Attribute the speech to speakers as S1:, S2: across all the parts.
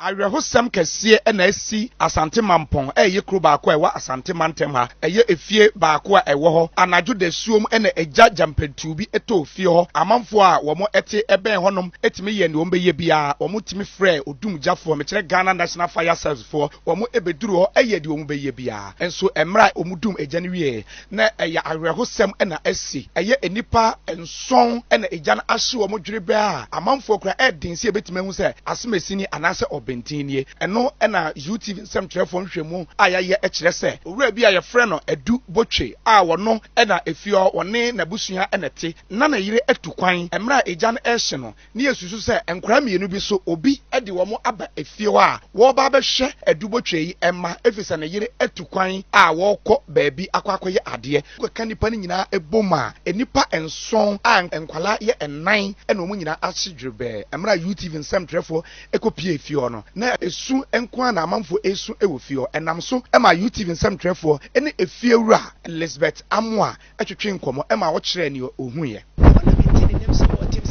S1: Awerɛhosɛm kɛseɛ na asi Asante Mampong ɛyɛ kuro baako a ɛwɔ Asante Mantem ha ɛyɛ efie baako a ɛwɔ hɔ anadwo da suom na ɛgya jampetu bi ɛtɔ fie hɔ amanfo a wɔn ɛte ɛbɛn hɔnom ɛtumi yɛ ne wɔn bɛyɛ bia wɔn tumi frɛ odumgyafoɔ mekyerɛ Ghana National Fire Service foɔ wɔn ɛbɛduru hɔ ɛyɛ de wɔn bɛyɛ bia nso ɛmra wɔn dum ɛgya ne wie na ɛyɛ awerɛhosɛm na asi ɛyɛ enipa nson na ɛgya no ahye wɔn dwere bɛa amanfo kora ɛdin si ɛbɛtumi ehu sɛ asomesini anaasɛ bentini eno na UTV nsɛm kyerɛfo nhwɛmu a yɛyɛ ɛkyerɛ sɛ owura bi a yɛfrɛ no Edu Botwe a wɔno na efio wɔne n'abusua na te na na yire atu kwan emra egya no ɛhye no ne yesusu sɛ nkora mienu bi so obi de wɔn aba efio a wɔba bɛhwɛ Edu Botwe yi ɛma efisa na yire atu kwan a wɔkɔ baabi akɔakɔyɛ adeɛ kɔka nipa ne nyinaa eboma enipa enson a nkwala yɛ ɛnan na wɔn nyinaa ahye dwebɛ emra UTV nsɛm kyerɛfo ekopie efio no na esu enko na amanfo esu ewo fio enam so ema UTV nsɛm trɛfo ene efie wura Elizabeth Amoa atwetwe nkomo ema wo kyerɛ ne ohuye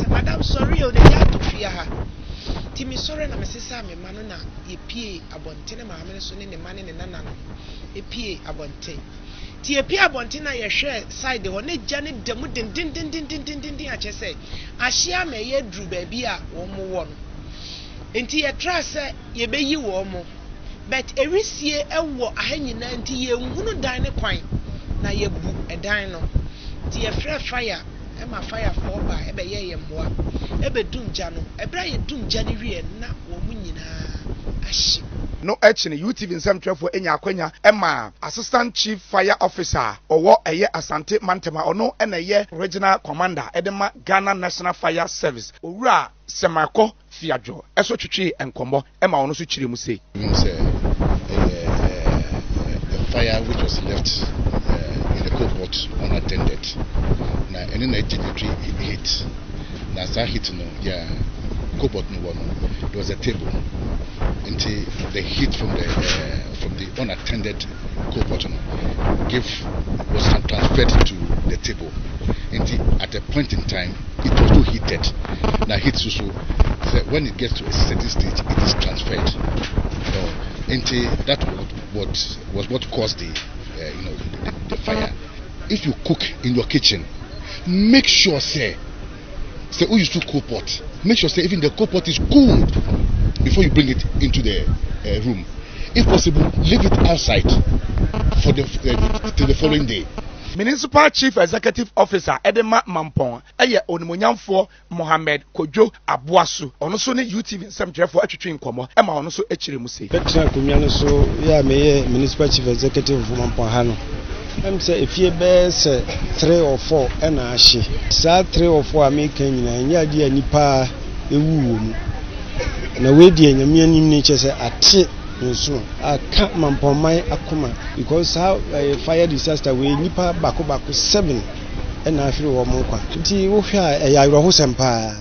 S2: madam sorry o de ya to fie ha timi sorry na mesesa me ma no na yepie abontene ma me so ne ne ma ne ne nana no epie abonten ti epie abonten na yehwɛ side ho ne gya ne demu din a kyɛ sɛ ahyia ma ye duru ba bi a wo mo wo no enti ye tra se ye beyi wo mo but ewisie ewo ahanyina enti ye nhunu dan ne kwan na ye bu edan no ti ye frɛ fire e ma fire for ba e be ye mmoa e be dumgya no e bra ye dumgya ne wie na wo mu nyina ahye
S1: no actually UTV nsɛm trɛfo enya akwanya ema assistant chief fire officer ɔwɔ ɛyɛ Asante Mantema ɔno na ɛyɛ regional commander edema Ghana National Fire Service owura Semako Fiadwo eso twetwe enkomo ema ɔno so kyerɛ mu sei
S3: the fire which was left in the cohort unattended na any night generator hit na sa hit no yeah cobalt no one there was a table until the heat from the unattended cobalt was transferred to the table until at a point in time it was too heated now heat so when it gets to a certain stage it is transferred until that was what caused the fire. If you cook in your kitchen, make sure say who use to cook pot. Make sure say even the cook pot is cool before you bring it into the room. If possible, leave it outside for till the following day.
S1: Municipal Chief Executive Officer Edema Mampong eye onimonyamfo Mohammed Kojo Abuasu ono so ne UTV nsɛm kyerɛfo atwetwe nkomo ema ono so akyire mu sei
S4: Petra Kumia no so ya meye Municipal Chief Executive of Mampong ha no em say efie be se 3 or 4 na ahye sa 3 or 4 ameka nyina nya de anipa ewuwo mu na we die nyame anim ni kyese ate nso aka Mampong akoma because how fire disaster we nipa bako 7 na afiri wo mo kwa nti wo hwa ya ayro ho sempa